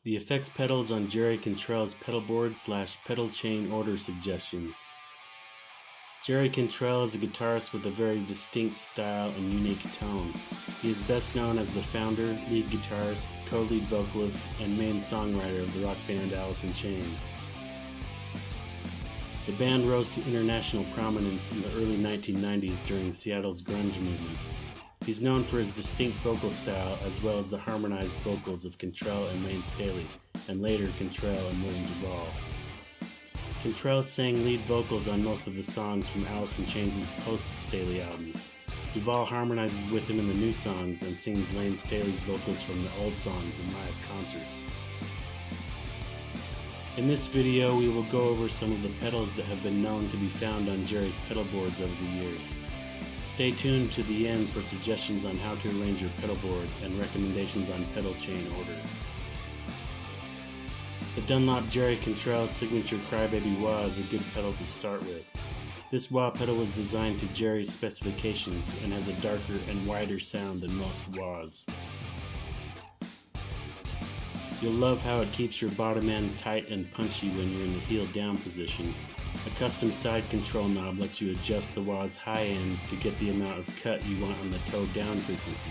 The effects pedals on Jerry Cantrell's Pedalboard / pedal chain order suggestions. Jerry Cantrell is a guitarist with a very distinct style and unique tone. He is best known as the founder, lead guitarist, co-lead vocalist, and main songwriter of the rock band Alice in Chains. The band rose to international prominence in the early 1990s during Seattle's grunge movement. He's known for his distinct vocal style as well as the harmonized vocals of Cantrell and Lane Staley, and later Cantrell and William Duvall. Cantrell sang lead vocals on most of the songs from Alice in Chains' post-Staley albums. Duvall harmonizes with him in the new songs and sings Lane Staley's vocals from the old songs in live concerts. In this video, we will go over some of the pedals that have been known to be found on Jerry's pedal boards over the years. Stay tuned to the end for suggestions on how to arrange your pedal board and recommendations on pedal chain order. The Dunlop Jerry Cantrell signature Crybaby wah is a good pedal to start with. This wah pedal was designed to Jerry's specifications and has a darker and wider sound than most wahs. You'll love how it keeps your bottom end tight and punchy when you're in the heel down position. A custom side control knob lets you adjust the wah's high end to get the amount of cut you want on the toe down frequency.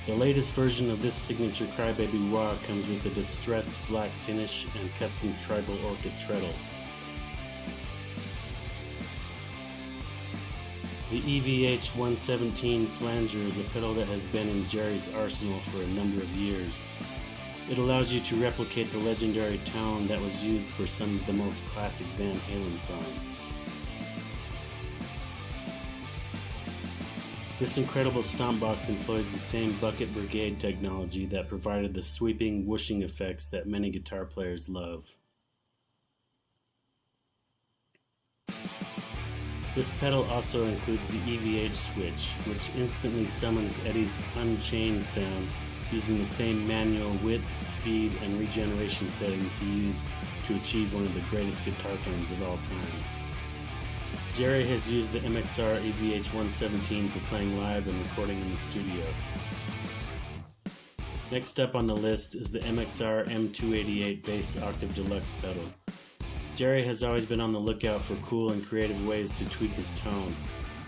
The latest version of this signature Crybaby wah comes with a distressed black finish and custom tribal orchid treadle. The EVH 117 flanger is a pedal that has been in Jerry's arsenal for a number of years. It allows you to replicate the legendary tone that was used for some of the most classic Van Halen songs. This incredible stomp box employs the same bucket brigade technology that provided the sweeping, whooshing effects that many guitar players love. This pedal also includes the EVH switch, which instantly summons Eddie's Unchained sound using the same manual width, speed, and regeneration settings he used to achieve one of the greatest guitar tones of all time. Jerry has used the MXR EVH 117 for playing live and recording in the studio. Next up on the list is the MXR M288 Bass Octave Deluxe pedal. Jerry has always been on the lookout for cool and creative ways to tweak his tone.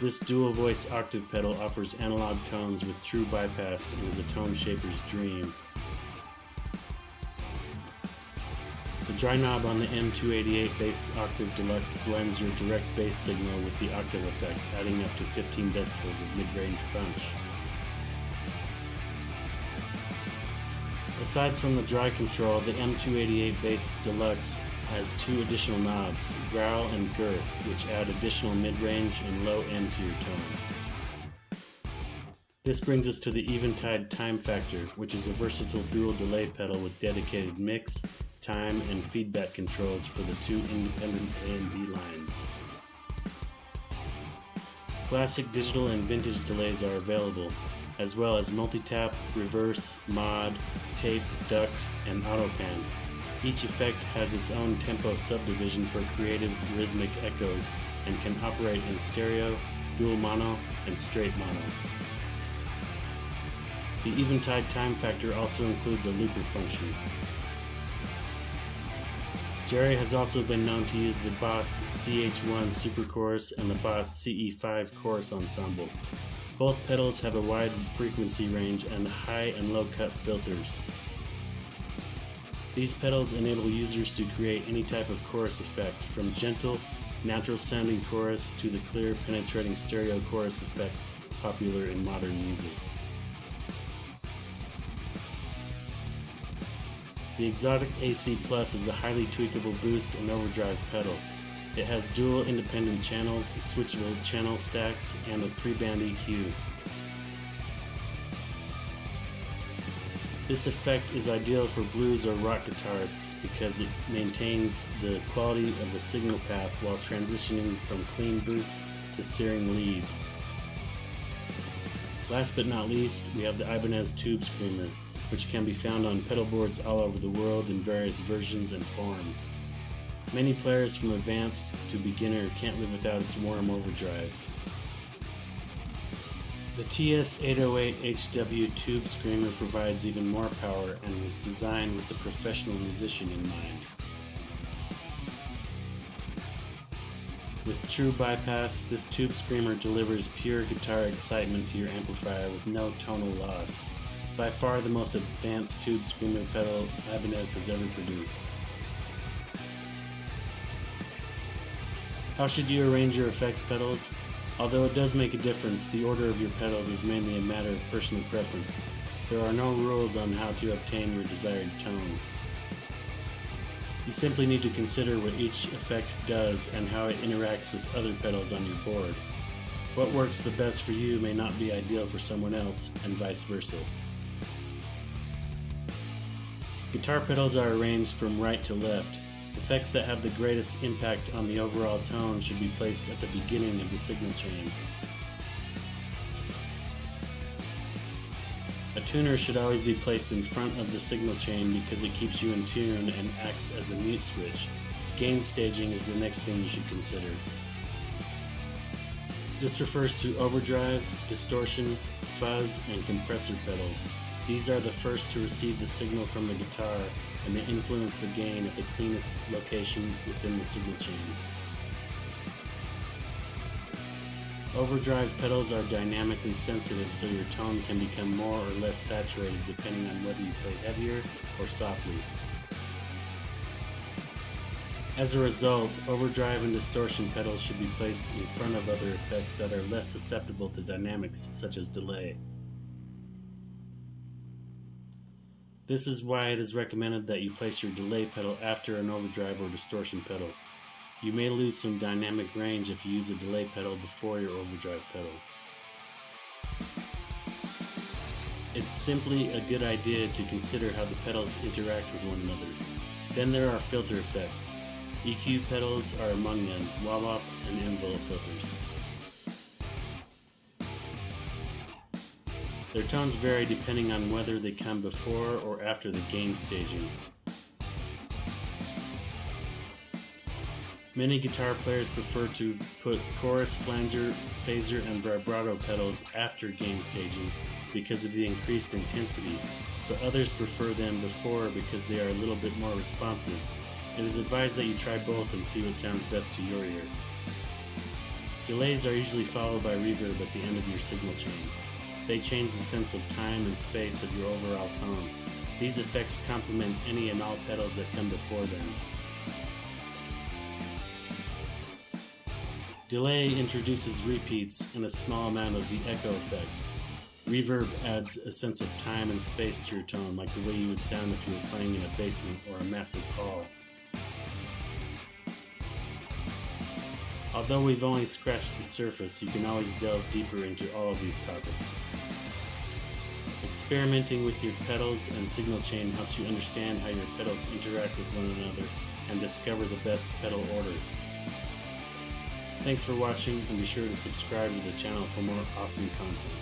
This dual voice octave pedal offers analog tones with true bypass and is a tone shaper's dream. The dry knob on the M288 Bass Octave Deluxe blends your direct bass signal with the octave effect, adding up to 15 decibels of mid-range punch. Aside from the dry control, the M288 Bass Deluxe has two additional knobs, growl and girth, which add additional mid-range and low end to your tone. This brings us to the Eventide Time Factor, which is a versatile dual delay pedal with dedicated mix, time, and feedback controls for the two independent A and B lines. Classic digital and vintage delays are available, as well as multi-tap, reverse, mod, tape, duct, and auto pan. Each effect has its own tempo subdivision for creative rhythmic echoes and can operate in stereo, dual mono, and straight mono. The Eventide Time Factor also includes a looper function. Jerry has also been known to use the Boss CH1 Super Chorus and the Boss CE5 Chorus Ensemble. Both pedals have a wide frequency range and high and low cut filters. These pedals enable users to create any type of chorus effect, from gentle, natural-sounding chorus to the clear, penetrating stereo chorus effect popular in modern music. The Exotic AC Plus is a highly tweakable boost and overdrive pedal. It has dual independent channels, switchable channel stacks, and a 3-band EQ. This effect is ideal for blues or rock guitarists because it maintains the quality of the signal path while transitioning from clean boosts to searing leads. Last but not least, we have the Ibanez Tube Screamer, which can be found on pedal boards all over the world in various versions and forms. Many players from advanced to beginner can't live without its warm overdrive. The TS-808HW tube screamer provides even more power and was designed with the professional musician in mind. With true bypass, this tube screamer delivers pure guitar excitement to your amplifier with no tonal loss. By far the most advanced tube screamer pedal Ibanez has ever produced. How should you arrange your effects pedals? Although it does make a difference, the order of your pedals is mainly a matter of personal preference. There are no rules on how to obtain your desired tone. You simply need to consider what each effect does and how it interacts with other pedals on your board. What works the best for you may not be ideal for someone else, and vice versa. Guitar pedals are arranged from right to left. Effects that have the greatest impact on the overall tone should be placed at the beginning of the signal chain. A tuner should always be placed in front of the signal chain because it keeps you in tune and acts as a mute switch. Gain staging is the next thing you should consider. This refers to overdrive, distortion, fuzz, and compressor pedals. These are the first to receive the signal from the guitar, and they influence the gain at the cleanest location within the signal chain. Overdrive pedals are dynamically sensitive, so your tone can become more or less saturated depending on whether you play heavier or softly. As a result, overdrive and distortion pedals should be placed in front of other effects that are less susceptible to dynamics, such as delay. This is why it is recommended that you place your delay pedal after an overdrive or distortion pedal. You may lose some dynamic range if you use a delay pedal before your overdrive pedal. It's simply a good idea to consider how the pedals interact with one another. Then there are filter effects. EQ pedals are among them, wah-wah and envelope filters. Their tones vary depending on whether they come before or after the gain staging. Many guitar players prefer to put chorus, flanger, phaser, and vibrato pedals after gain staging because of the increased intensity, but others prefer them before because they are a little bit more responsive. It is advised that you try both and see what sounds best to your ear. Delays are usually followed by reverb at the end of your signal chain. They change the sense of time and space of your overall tone. These effects complement any and all pedals that come before them. Delay introduces repeats and a small amount of the echo effect. Reverb adds a sense of time and space to your tone, like the way you would sound if you were playing in a basement or a massive hall. Although we've only scratched the surface, you can always delve deeper into all of these topics. Experimenting with your pedals and signal chain helps you understand how your pedals interact with one another and discover the best pedal order. Thanks for watching, and be sure to subscribe to the channel for more awesome content.